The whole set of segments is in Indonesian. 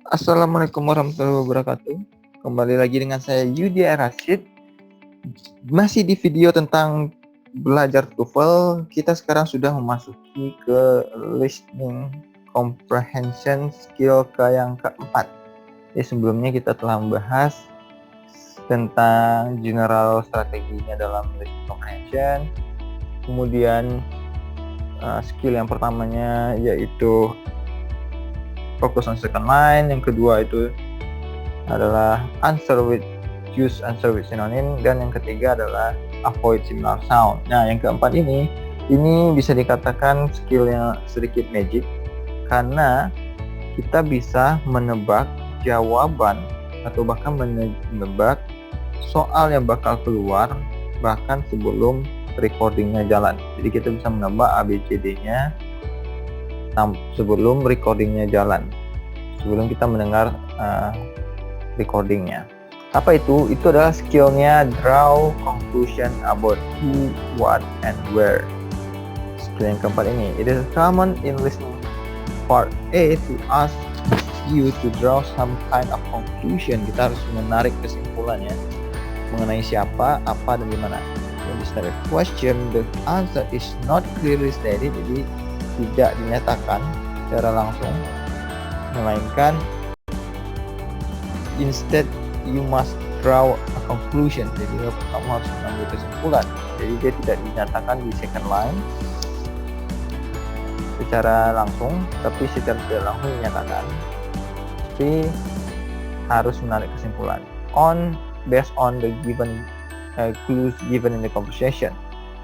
Assalamualaikum warahmatullahi wabarakatuh. Kembali lagi dengan saya Yudi Rashid. Masih di video tentang belajar TOEFL. Kita sekarang sudah memasuki ke listening comprehension skill yang keempat. Sebelumnya kita telah membahas tentang general strateginya dalam listening comprehension. Kemudian skill yang pertamanya yaitu fokus on second line, yang kedua itu adalah use answer with synonym, dan yang ketiga adalah avoid similar sound. Nah, yang keempat ini bisa dikatakan skill yang sedikit magic karena kita bisa menebak jawaban atau bahkan menebak soal yang bakal keluar bahkan sebelum recordingnya jalan. Jadi kita bisa menebak ABCD-nya sebelum recordingnya jalan, sebelum kita mendengar recordingnya. Apa itu? Itu adalah skillnya draw conclusion about who, what, and where. Skill yang keempat ini, it is common in listening part A to ask you to draw some kind of conclusion. Kita harus menarik kesimpulannya mengenai siapa, apa, dan di mana. When you start a question, the answer is not clearly stated, jadi tidak dinyatakan secara langsung, melainkan instead you must draw a conclusion. Jadi kamu harus mengambil kesimpulan. Jadi dia tidak dinyatakan di second line secara langsung, tapi secara tidak langsung dinyatakan. Tapi harus menarik kesimpulan based on the given clues given in the conversation.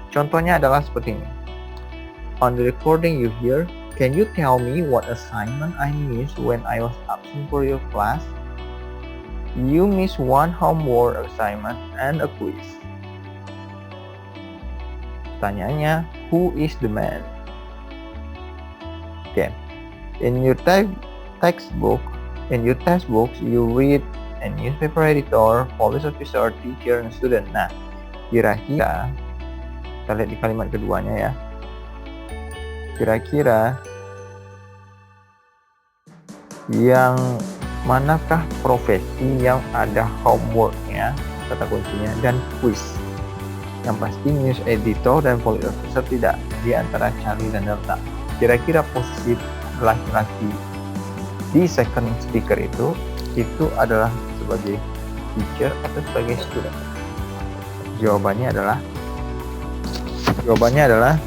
Contohnya adalah seperti ini. On the recording you hear, can you tell me what assignment I missed when I was absent for your class? You missed one homework assignment and a quiz. Pertanyaannya, who is the man? Okay. In your textbooks, you read a newspaper editor, police officer, teacher, and student. Nah, kira-kira kita lihat di kalimat keduanya ya. Kira-kira yang manakah profesi yang ada homeworknya, kata kuncinya, dan quiz? Yang pasti news editor dan police officer tidak, di antara Charlie dan Delta. Kira-kira posisi laki-laki di second speaker itu adalah sebagai teacher atau sebagai student? Jawabannya adalah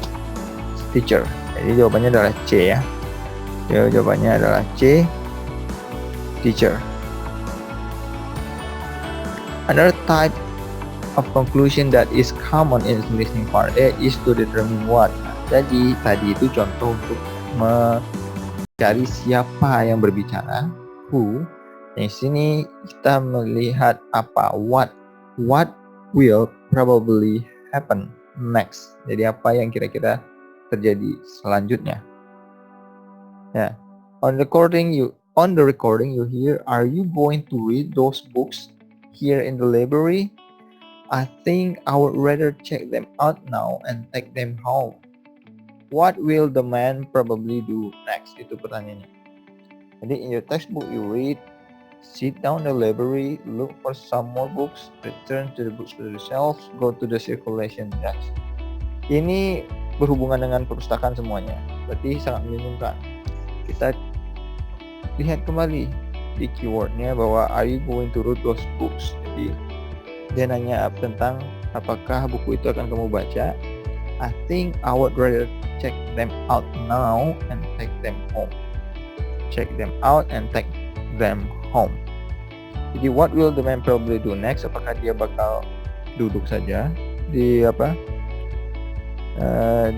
teacher. Jadi jawabannya adalah C ya. Jawabannya adalah C, teacher. Another type of conclusion that is common in listening part A is to determine what. Jadi tadi itu contoh untuk mencari siapa yang berbicara, who. Di sini kita melihat apa, what will probably happen next. Jadi apa yang kira-kira terjadi selanjutnya. Ya. On the recording you hear, are you going to read those books here in the library? I think I would rather check them out now and take them home. What will the man probably do next? Itu pertanyaannya. Jadi in your textbook you read, sit down in the library, look for some more books, return to the books to the shelves, go to the circulation desk. Ini berhubungan dengan perpustakaan semuanya, berarti sangat membingungkan. Kita lihat kembali di keywordnya bahwa are you going to read those books. Jadi dia nanya tentang apakah buku itu akan kamu baca. I think I would rather check them out now and take them home. Check them out and take them home. Jadi what will the man probably do next? Apakah dia bakal duduk saja di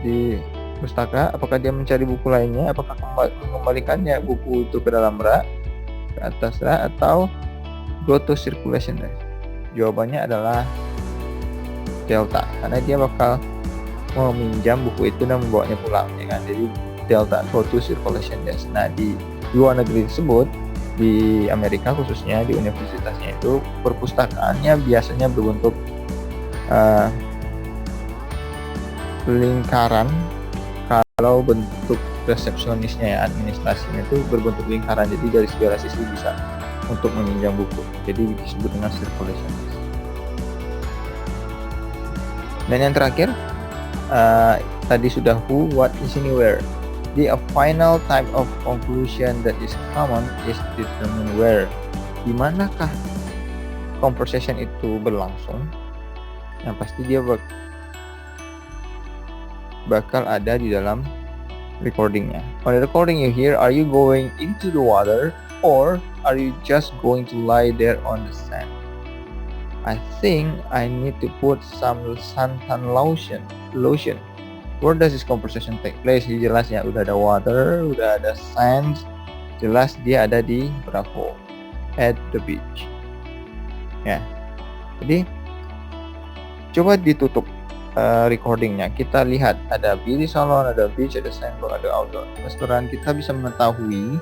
di pustaka? Apakah dia mencari buku lainnya? Apakah mengembalikannya buku itu ke dalam rak, ke atas rak, atau go to circulation desk? Jawabannya adalah Delta, karena dia bakal meminjam buku itu dan membawanya pulang, ya kan? Jadi Delta, go to circulation desk. Nah, di luar negeri tersebut, di Amerika khususnya di universitasnya itu perpustakaannya biasanya berbentuk lingkaran. Kalau bentuk resepsionisnya ya, administrasinya itu berbentuk lingkaran, jadi dari segala sisi bisa untuk meminjam buku, jadi disebut dengan circulationist. Dan yang terakhir tadi sudah who, what, di sini where. A final type of conclusion that is common is determined where. Di manakah conversation itu berlangsung? Yang pasti dia bakal ada di dalam recordingnya. On the recording you hear, are you going into the water or are you just going to lie there on the sand? I think I need to put some suntan lotion. Where does this conversation take place? Jadi jelas ya, udah ada water, udah ada sand, jelas dia ada di Bravo, at the beach. Ya, jadi coba ditutup recordingnya. Kita lihat ada beauty salon, ada beach, ada sandbar, ada outdoor restoran. Kita bisa mengetahui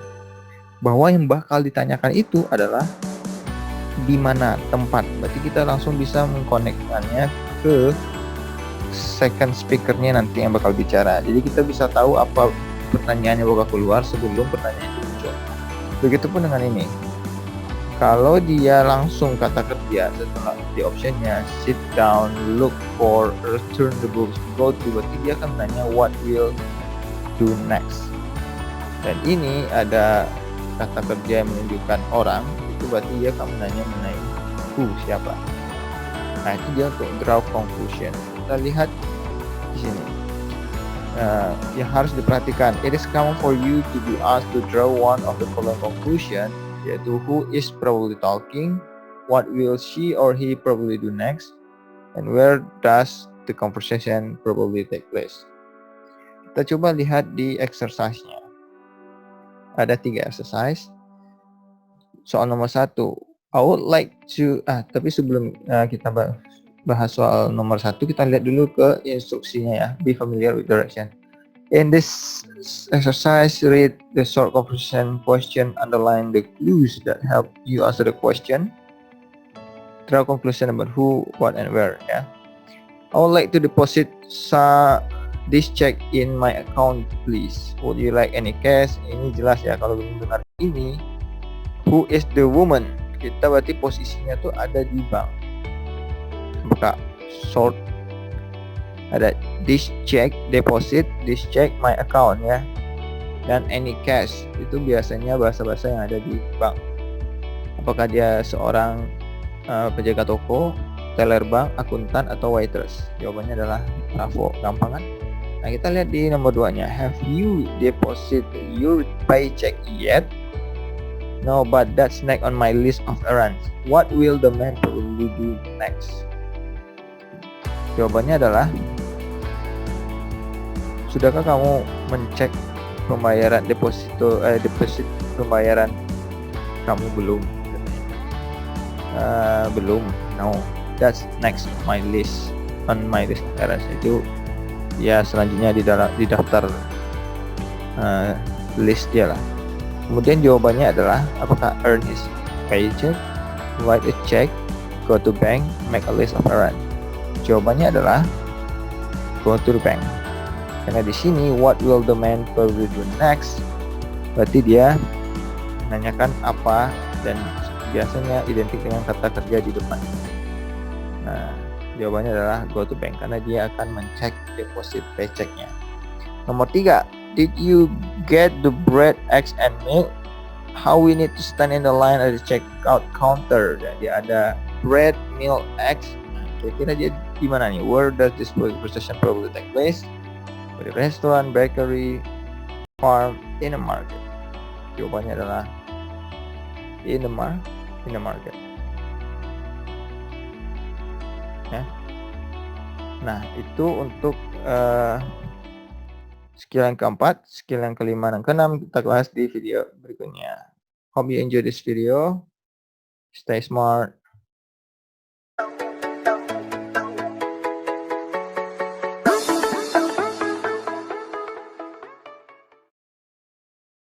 bahwa yang bakal ditanyakan itu adalah di mana tempat. Berarti kita langsung bisa mengkonekkannya ke second speakernya nanti yang bakal bicara. Jadi kita bisa tahu apa pertanyaannya bakal keluar sebelum pertanyaan itu muncul. Begitupun dengan ini. Kalau dia langsung kata kerja setelah di optionnya sit down, look for, return the books, go to, berarti dia akan menanya what will do next. Dan ini ada kata kerja yang menunjukkan orang, itu berarti dia akan menanya mengenai who, siapa. Nah itu dia untuk draw conclusion. Kita lihat di sini. Yang harus diperhatikan, it is common for you to be asked to draw one of the following conclusion, yaitu who is probably talking, what will she or he probably do next, and where does the conversation probably take place. Kita coba lihat di exercise-nya. Ada 3 exercise. Soal nomor 1, I would like to tapi sebelum kita bahas soal nomor 1, kita lihat dulu ke instruksinya ya. Be familiar with direction. In this exercise, read the short conversation question, underline the clues that help you answer the question. Draw conclusion about who, what, and where. Ya. I would like to deposit this check in my account, please. Would you like any cash? Ini jelas ya, kalau belum dengar ini. Who is the woman? Kita berarti posisinya tuh ada di bank. Buka short. Ada this check, deposit, this check, my account ya. Dan any cash, itu biasanya bahasa-bahasa yang ada di bank. Apakah dia seorang penjaga toko, teller bank, akuntan, atau waitress? Jawabannya adalah Bravo, gampang kan? Nah kita lihat di nomor 2-nya. Have you deposit your paycheck yet? No, but that's next on my list of errands. What will the man probably do next? Jawabannya adalah, sudahkah kamu mencek pembayaran deposit pembayaran kamu? Belum. Belum. No, that's next on my list of errands. Itu ya selanjutnya di daftar list dia lah. Kemudian jawabannya adalah, apakah earn his paycheck, write a check, go to bank, make a list of errands. Jawabannya adalah go to the bank. Karena di sini what will the man probably do next, berarti dia menanyakan apa dan biasanya identik dengan kata kerja di depan. Nah, jawabannya adalah go to bank karena dia akan mencek deposit paychecknya. Nomor 3, did you get the bread, eggs, and milk? How we need to stand in the line at the checkout counter. Jadi ada bread, milk, eggs. Kira-kira dia di mana nih? Where does this procession probably take place? Di restaurant, bakery, farm, in a market. Jawabannya adalah in the market. Ya. Nah itu untuk skill yang keempat. Skill yang kelima dan keenam kita bahas di video berikutnya. Hope you enjoy this video. Stay smart.